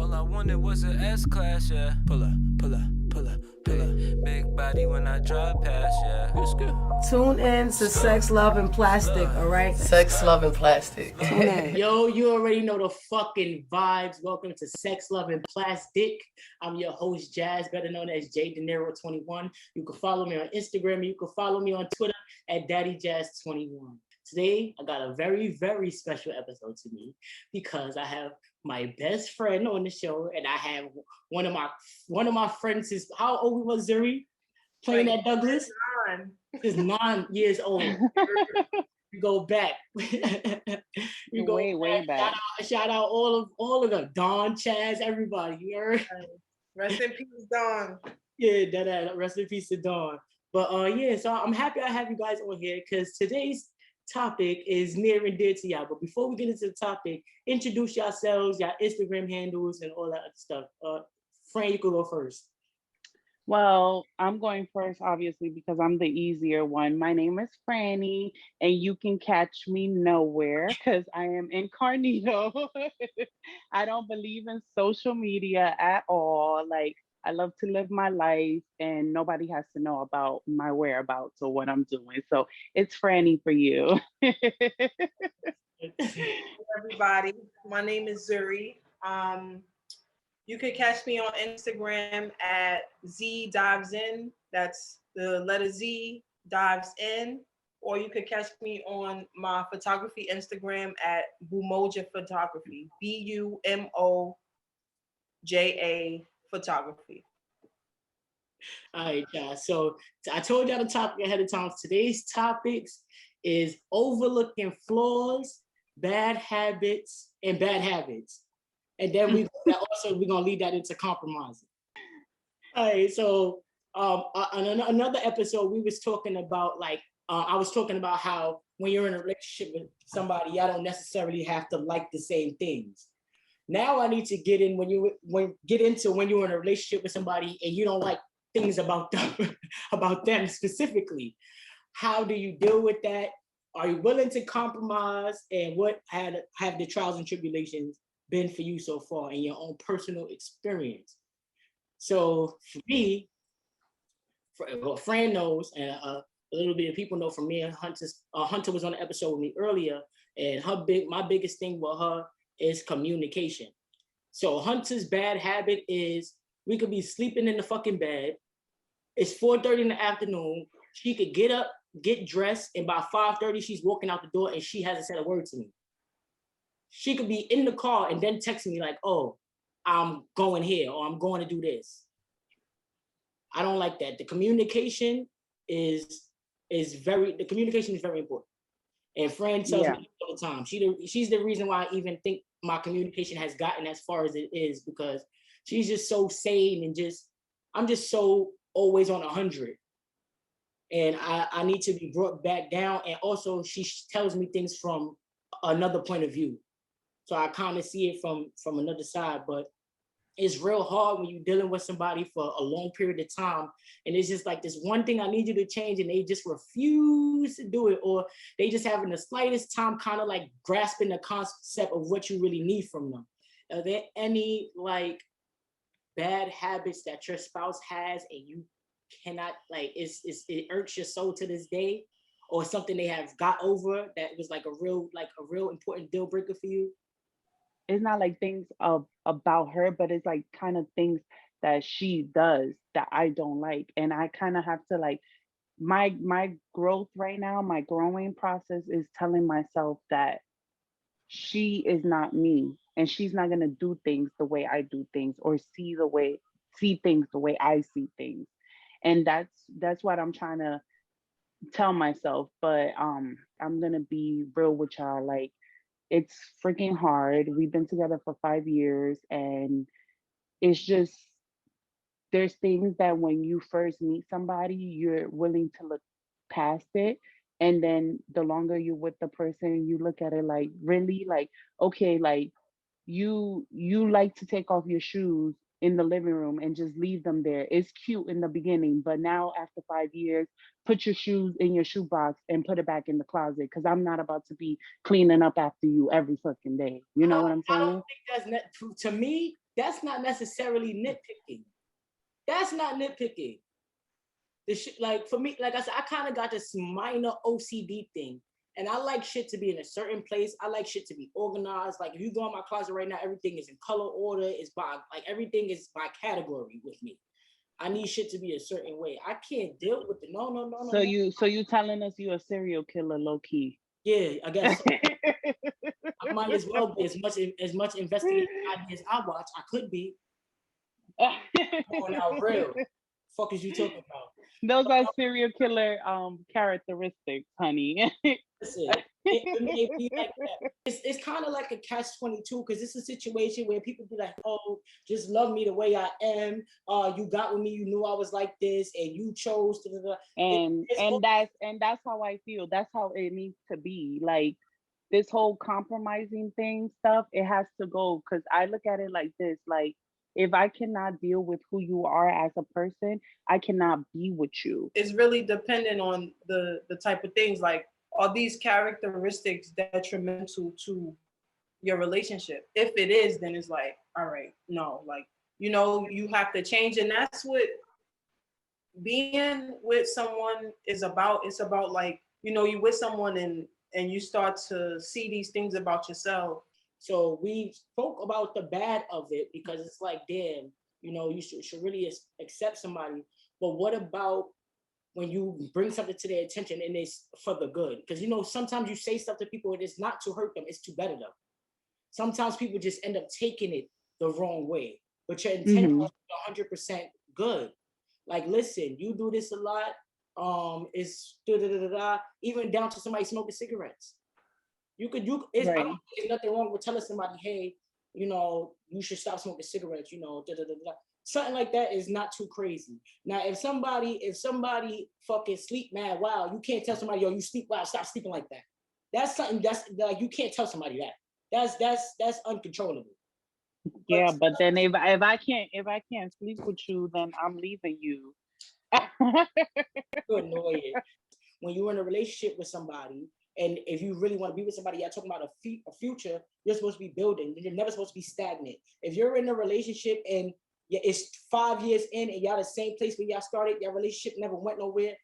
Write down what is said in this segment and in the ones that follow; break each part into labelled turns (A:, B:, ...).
A: All I wanted was an S-Class, yeah. Pull up, pull up, pull up, pull up. Big body when I drive past, yeah.
B: Tune in to Sex, Love, and Plastic, all right?
C: Sex, Love, and Plastic.
B: Tune in.
D: Yo, you already know the fucking vibes. Welcome to Sex, Love, and Plastic. I'm your host, Jazz, better known as J De Niro 21. You can follow me on Instagram. You can follow me on Twitter at DaddyJazz21. Today, I got a very, very special episode to me because I have my best friend on the show, and I have one of my friends. Is how old was Zuri playing at Douglas? He's 9 years old. We go back. We go
E: way back.
D: Shout out all of them. Don, Chaz, everybody. You heard?
C: Rest in peace, Dawn.
D: Yeah, that rest in peace to Don. But yeah, so I'm happy I have you guys on here because today's topic is near and dear to y'all. But before we get into the topic, introduce yourselves, your Instagram handles, and all that other stuff. Fran, you can go first.
E: Well, I'm going first, obviously, because I'm the easier one. My name is Franny, and you can catch me nowhere because I am incognito. I don't believe in social media at all. Like, I love to live my life, and nobody has to know about my whereabouts or what I'm doing. So it's Franny for you.
C: Everybody, my name is Zuri. You can catch me on Instagram at Z Dives In. That's the letter Z Dives In. Or you could catch me on my photography Instagram at Bumoja Photography. BUMOJA Photography.
D: All right, guys. So I told y'all the topic ahead of time. Today's topics is overlooking flaws, bad habits, and bad habits. And then we're gonna lead that into compromising. All right, so on another episode, we was talking about I was talking about how when you're in a relationship with somebody, y'all don't necessarily have to like the same things. Now I need to get in when you're in a relationship with somebody and you don't like things about them about them specifically. How do you deal with that? Are you willing to compromise? And what have the trials and tribulations been for you so far in your own personal experience? So for me, Fran knows, and a little bit of people know from me and Hunter was on the episode with me earlier, and my biggest thing with her is communication. So Hunter's bad habit is we could be sleeping in the fucking bed. It's 4:30 in the afternoon. She could get up, get dressed, and by 5:30 she's walking out the door and she hasn't said a word to me. She could be in the car and then text me like, "Oh, I'm going here," or "I'm going to do this." I don't like that. The communication is very important. And Fran tells me all the time. She's the reason why I even think my communication has gotten as far as it is, because she's just so sane and I'm just so always on 100. And I need to be brought back down. And also she tells me things from another point of view. So I kind of see it from another side, but it's real hard when you're dealing with somebody for a long period of time. And it's just like this one thing I need you to change, and they just refuse to do it, or they just having the slightest time kind of like grasping the concept of what you really need from them. Are there any like bad habits that your spouse has and you cannot it irks your soul to this day, or something they have got over that was like a real important deal breaker for you?
E: It's not like things about her, but it's like kind of things that she does that I don't like. And I kind of have to like my growth right now, my growing process is telling myself that she is not me and she's not gonna do things the way I do things or see things the way I see things. And that's what I'm trying to tell myself. But I'm gonna be real with y'all. Like, it's freaking hard. We've been together for 5 years, and it's just there's things that when you first meet somebody, you're willing to look past it. And then the longer you're with the person, you look at it like, really? Like, okay, like you like to take off your shoes in the living room and just leave them there. It's cute in the beginning, but now after 5 years, put your shoes in your shoebox and put it back in the closet because I'm not about to be cleaning up after you every fucking day. You know what I'm
D: I don't
E: saying?
D: think to me, that's not necessarily nitpicking. That's not nitpicking. The shit, like for me, like I said, I kind of got this minor OCD thing. And I like shit to be in a certain place. I like shit to be organized. Like if you go in my closet right now, everything is in color order. It's by like everything is by category with me. I need shit to be a certain way. I can't deal with it. No.
E: So you telling us you a serial killer low key?
D: Yeah, I guess so. I might as well be as much investigating ideas I watch. I could be going out real. Fuck is you talking about?
E: Those are serial killer characteristics, honey.
D: Listen, it may be like that. It's kind of like a catch-22 because it's a situation where people be like, "Oh, just love me the way I am. You got with me. You knew I was like this, and you chose to."
E: And that's how I feel. That's how it needs to be. Like this whole compromising thing stuff, it has to go because I look at it like this: like if I cannot deal with who you are as a person, I cannot be with you.
C: It's really dependent on the type of things. Like, are these characteristics detrimental to your relationship? If it is, then it's like, all right, no, like, you have to change. And that's what being with someone is about. It's about like, you with someone and you start to see these things about yourself.
D: So we spoke about the bad of it because it's like, damn, you should really accept somebody. But what about when you bring something to their attention and it's for the good? Because sometimes you say stuff to people and it's not to hurt them, it's to better them. Sometimes people just end up taking it the wrong way, but your intention is 100% good. Like, listen, you do this a lot. It's even down to somebody smoking cigarettes. Right. I don't think there's nothing wrong with telling somebody, hey, you should stop smoking cigarettes, Something like that is not too crazy. Now, if somebody fucking sleep mad wild, you can't tell somebody, yo, you sleep wild, stop sleeping like that. That's something that's like, you can't tell somebody that. That's uncontrollable.
E: Yeah, but then if I can't sleep with you, then I'm leaving you.
D: You're annoying. When you're in a relationship with somebody, and if you really want to be with somebody, you're talking about a future, you're supposed to be building. You're never supposed to be stagnant. If you're in a relationship and it's 5 years in and y'all the same place where y'all started, your relationship never went nowhere,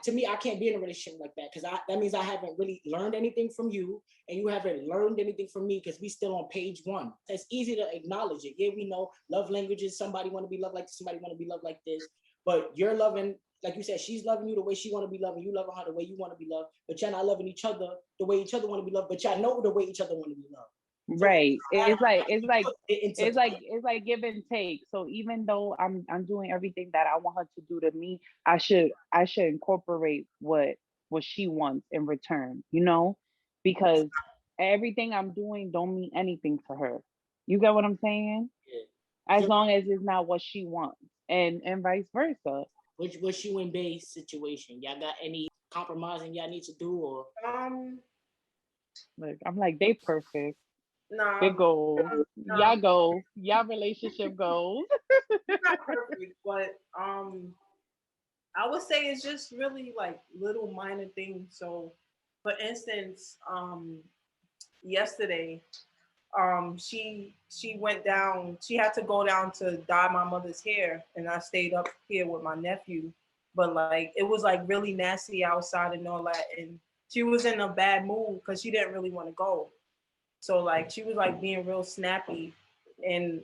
D: to me, I can't be in a relationship like that because that means I haven't really learned anything from you and you haven't learned anything from me because we still on page 1. It's easy to acknowledge it. Yeah, we know love languages. Somebody want to be loved like this, somebody want to be loved like this. But you're loving, like you said, she's loving you the way she want to be loved, and you loving her the way you want to be loved. But y'all not loving each other the way each other want to be loved. But y'all know the way each other want to be loved.
E: Right. It's like give and take. So even though I'm doing everything that I want her to do to me, I should incorporate what she wants in return, because everything I'm doing don't mean anything to her. You get what I'm saying?
D: Yeah.
E: As long as it's not what she wants, and vice versa.
D: What's you and Bay's situation? Y'all got any compromising y'all need to do, or
E: Like I'm like, they perfect.
C: Nah,
E: They goals. Y'all goals. Y'all relationship goals.
C: not perfect, but I would say it's just really like little minor things. So, for instance, yesterday, she went down. She had to go down to dye my mother's hair, and I stayed up here with my nephew. But like, it was like really nasty outside and all that, and she was in a bad mood because she didn't really want to go. So like, she was like being real snappy, and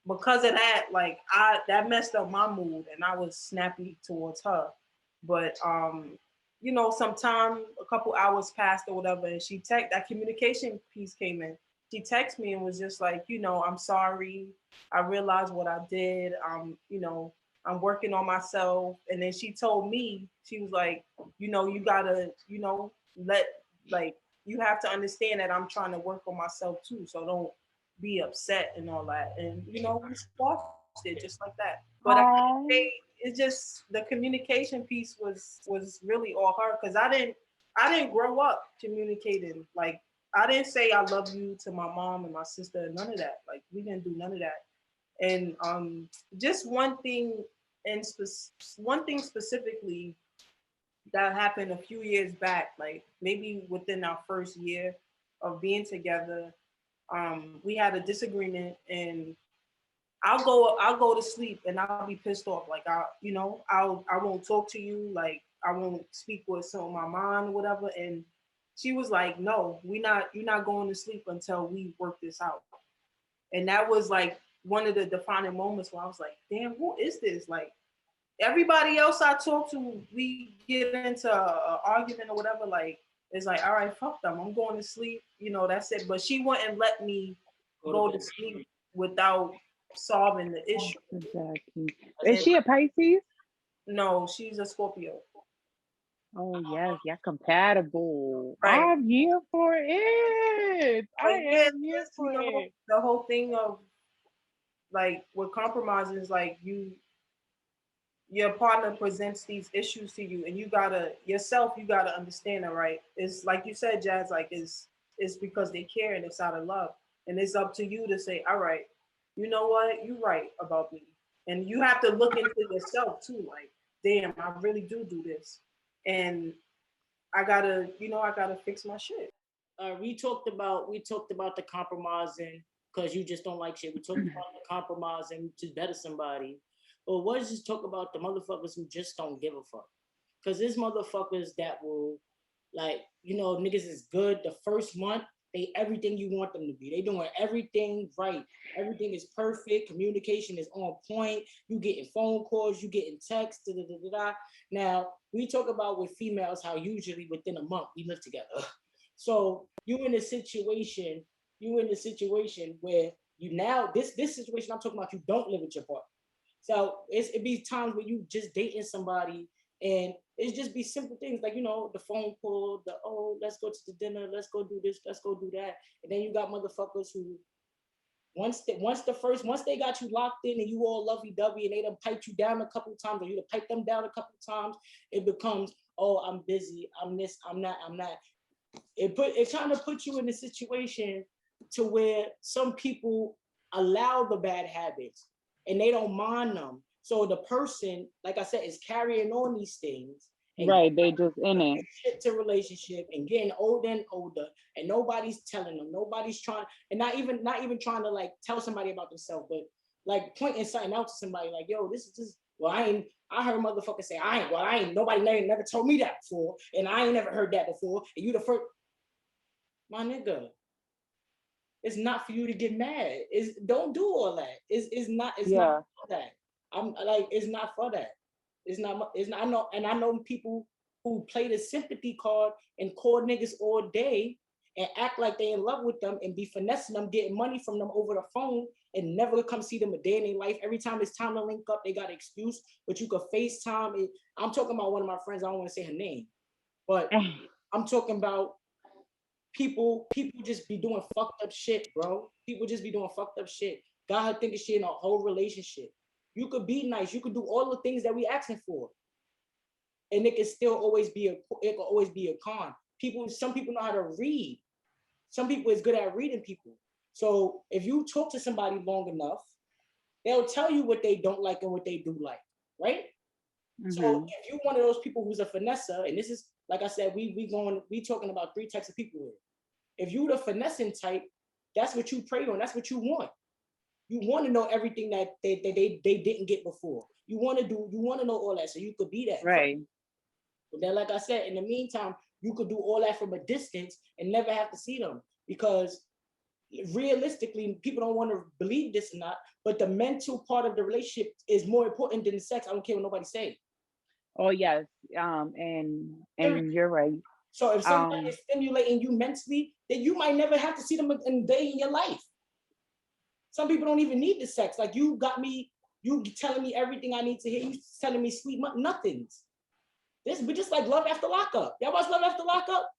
C: because of that, like that messed up my mood, and I was snappy towards her. But sometime a couple hours passed or whatever, and that communication piece came in. She texted me and was just like, I'm sorry. I realized what I did. I'm working on myself. And then she told me, she was like, you gotta, let like you have to understand that I'm trying to work on myself too. So don't be upset and all that. And we squashed it just like that. But I can say it's just the communication piece was really all her because I didn't grow up communicating. Like I didn't say I love you to my mom and my sister, none of that. Like we didn't do none of that. And just one thing specifically that happened a few years back, like maybe within our first year of being together. We had a disagreement, and I'll go to sleep and I'll be pissed off. Like I won't talk to you. Like I won't speak what's on my mind or whatever. And she was like, "No, you're not going to sleep until we work this out." And that was like one of the defining moments where I was like, "Damn, who is this?" Like everybody else I talk to, we get into a argument or whatever. Like it's like, all right, fuck them. I'm going to sleep. That's it. But she wouldn't let me go to sleep without solving the issue.
E: Exactly. Is
C: And
E: she a Pisces?
C: no, she's a Scorpio.
E: Oh yes, yeah, compatible.
C: Right.
E: I'm here for it. I
C: But yeah,
E: am here
C: just,
E: for it.
C: the whole thing of like with compromises, like your partner presents these issues to you, and you gotta understand it, right? It's like you said, Jazz, like it's because they care and it's out of love. And it's up to you to say, all right, you know what, you're right about me. And you have to look into yourself too, like, damn, I really do this. And I gotta fix my shit.
D: We talked about the compromising because you just don't like shit. We talked about the compromising to better somebody. But let's just talk about the motherfuckers who just don't give a fuck. Because there's motherfuckers that will, like, niggas is good the first month. They everything you want them to be. They doing everything right. Everything is perfect. Communication is on point. You getting phone calls. You getting texts. Da, da, da, da, da. Now, we talk about with females how usually within a month we live together. So you in a situation where you now this situation I'm talking about, you don't live with your partner. So it be times where you just dating somebody, and it's just be simple things like the phone call, let's go to the dinner, let's go do this, let's go do that, and then you got motherfuckers who once they got you locked in and you all lovey dovey and they done piped you down a couple of times or you done piped them down a couple of times, it becomes, oh, I'm busy, I'm this, I'm not. It kind of puts you in a situation to where some people allow the bad habits and they don't mind them. So the person, like I said, is carrying on these things and
E: Right, they just in it.
D: shit to relationship and getting older and older, and nobody's telling them. Nobody's trying, and not even trying to like tell somebody about themselves, but like pointing something out to somebody like, yo, this is just. Well, I heard motherfuckers say, nobody never told me that before, and I ain't never heard that before, and you the first. My nigga, it's not for you to get mad. Don't do all that. It's not for that. I'm like, it's not for that. It's not. I know people who play the sympathy card and call niggas all day and act like they in love with them and be finessing them, getting money from them over the phone and never come see them a day in their life. Every time it's time to link up, they got an excuse, but you could FaceTime it. I'm talking about one of my friends, I don't want to say her name, but I'm talking about people just be doing fucked up shit, bro. People just be doing fucked up shit. Got her thinking shit in a whole relationship. You could be nice. You could do all the things that we asking for. And it can still always be a con. Some people know how to read. Some people is good at reading people. So if you talk to somebody long enough, they'll tell you what they don't like and what they do like, right? Mm-hmm. So if you're one of those people who's a finesser, and this is, like I said, we talking about 3 types of people here. If you the finessing type, that's what you prey on. That's what you want. You want to know everything that they didn't get before. You want to know all that, so you could be that.
E: Right.
D: But then, like I said, in the meantime, you could do all that from a distance and never have to see them, because realistically, people don't want to believe this or not, but the mental part of the relationship is more important than the sex. I don't care what nobody say.
E: Oh yes, and you're right.
D: So if somebody is stimulating you mentally, then you might never have to see them a day in your life. Some people don't even need the sex. Like you telling me everything I need to hear. You telling me sweet nothings. We just like Love After Lockup. Y'all watch Love After Lockup?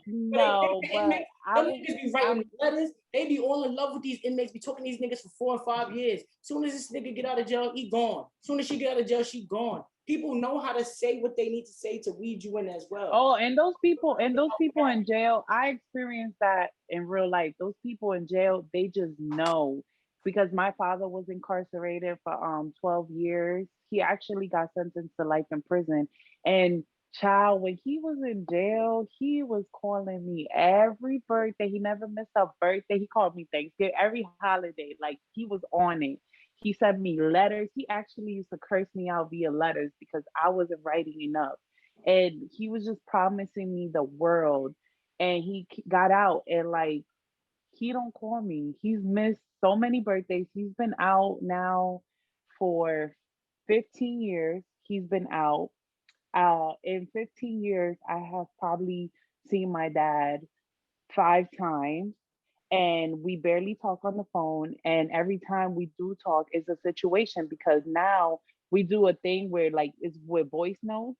E: No, but
D: them niggas be writing letters. They be all in love with these inmates, be talking to these niggas for 4 and 5 years. Soon as this nigga get out of jail, he gone. Soon as she get out of jail, she gone. People know how to say what they need to say to weed you in as well.
E: Oh, and those people in jail, I experienced that in real life. Those people in jail, they just know. because my father was incarcerated for 12 years. He actually got sentenced to life in prison. And child, when he was in jail, he was calling me every birthday. He never missed a birthday. He called me Thanksgiving, every holiday. Like he was on it. He sent me letters. He actually used to curse me out via letters because I wasn't writing enough. And he was just promising me the world. And he got out and like he don't call me. He's missed so many birthdays. He's been out now for 15 years. He's been out. In 15 years, I have probably seen my dad 5 times, and we barely talk on the phone. And every time we do talk, it's a situation because now we do a thing where like it's with voice notes,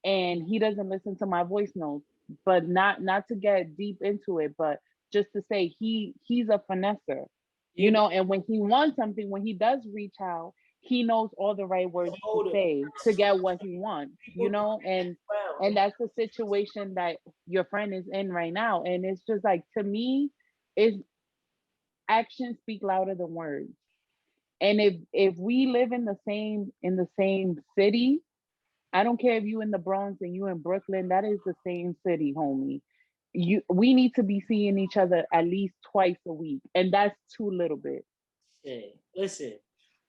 E: and he doesn't listen to my voice notes. But not to get deep into it, but just to say he's a finesser,
D: You know,
E: and when he wants something, when he does reach out, he knows all the right words to
D: older.
E: say to get what he wants,
D: People do that as well.
E: and that's the situation that your friend is in right now. And it's just like, to me, it's actions speak louder than words. And if we live in the same city, I don't care if you in the Bronx and you in Brooklyn, that is the same city, homie. We need to be seeing each other at least twice a week. And that's too little bit.
D: Shit. Listen,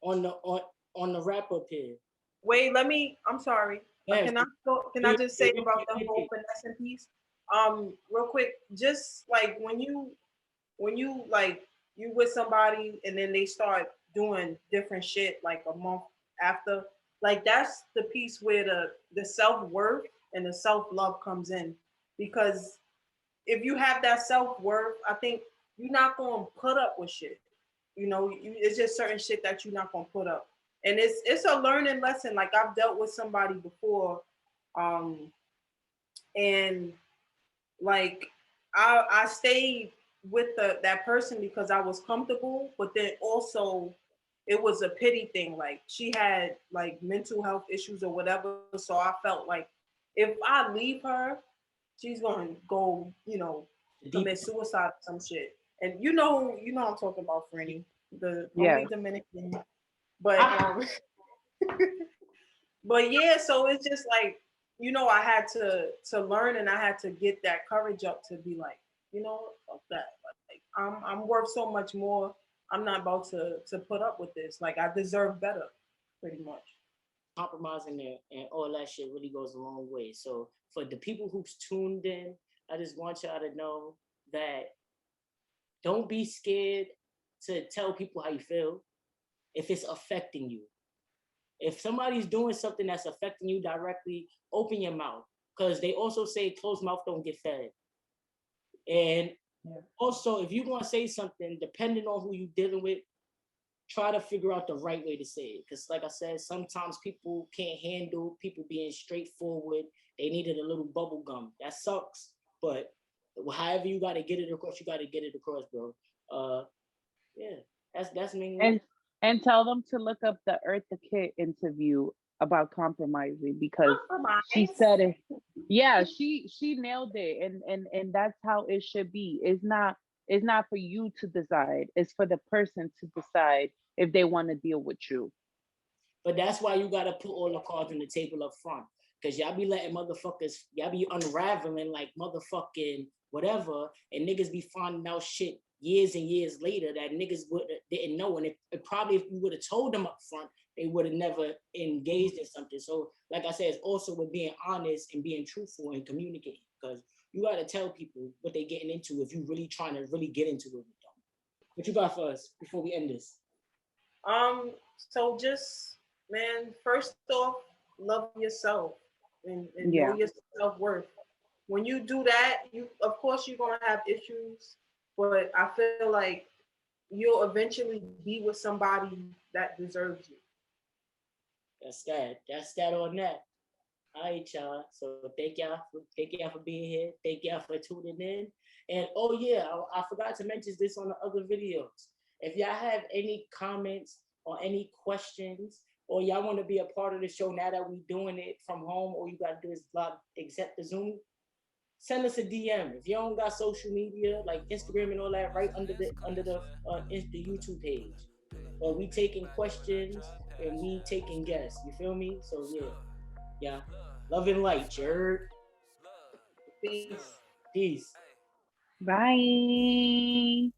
D: on the wrap up here.
C: Wait, I'm sorry.
D: Yes.
C: Can I just say about the whole finessing piece? Real quick, just like when you like you with somebody and then they start doing different shit like a month after, like that's the piece where the self-worth and the self-love comes in. Because if you have that self-worth, I think you're not gonna put up with shit. It's just certain shit that you're not gonna put up. And it's a learning lesson. Like I've dealt with somebody before, and like I stayed with that person because I was comfortable, but then also it was a pity thing. Like she had like mental health issues or whatever, so I felt like if I leave her, she's gonna go, commit suicide or some shit. And I'm talking about Franny, the only Dominican. But but yeah, so it's just like, I had to learn, and I had to get that courage up to be like, fuck that. Like I'm worth so much more. I'm not about to put up with this. Like I deserve better, pretty much.
D: Compromising there and all that shit really goes a long way. So for the people who's tuned in, I just want y'all to know that don't be scared to tell people how you feel if it's affecting you. If somebody's doing something that's affecting you directly, open your mouth. Because they also say closed mouth don't get fed. And also, if you're going to say something, depending on who you're dealing with, try to figure out the right way to say it. Because like I said, sometimes people can't handle people being straightforward. They needed a little bubble gum. That sucks. But however you got to get it across, you got to get it across, bro. Yeah, that's mainly.
E: And tell them to look up the Eartha Kitt interview about compromising, because she said it. Yeah, she nailed it, and that's how it should be. It's not for you to decide. It's for the person to decide if they want to deal with you.
D: But that's why you gotta put all the cards on the table up front. Cause y'all be letting motherfuckers, y'all be unraveling like motherfucking whatever, and niggas be finding out shit years and years later that niggas didn't know. And if probably if you would have told them up front, they would have never engaged in something. So like I said, it's also with being honest and being truthful and communicating. Because you gotta tell people what they're getting into if you really trying to really get into it with them. What you got for us before we end this?
C: So just, man, first off, love yourself and know your self-worth. When you do that, of course you're gonna have issues, but I feel like you'll eventually be with somebody that deserves you.
D: That's that on that. All right, y'all. So thank y'all for being here. Thank y'all for tuning in. And oh yeah, I forgot to mention this on the other videos. If y'all have any comments or any questions, or y'all want to be a part of the show now that we're doing it from home, all you gotta do is accept the Zoom. Send us a DM. If you don't got social media like Instagram and all that, right under the YouTube page. but we taking questions and we taking guests. You feel me? So yeah. Love and light, Jerk.
C: Peace.
D: Peace.
E: Bye.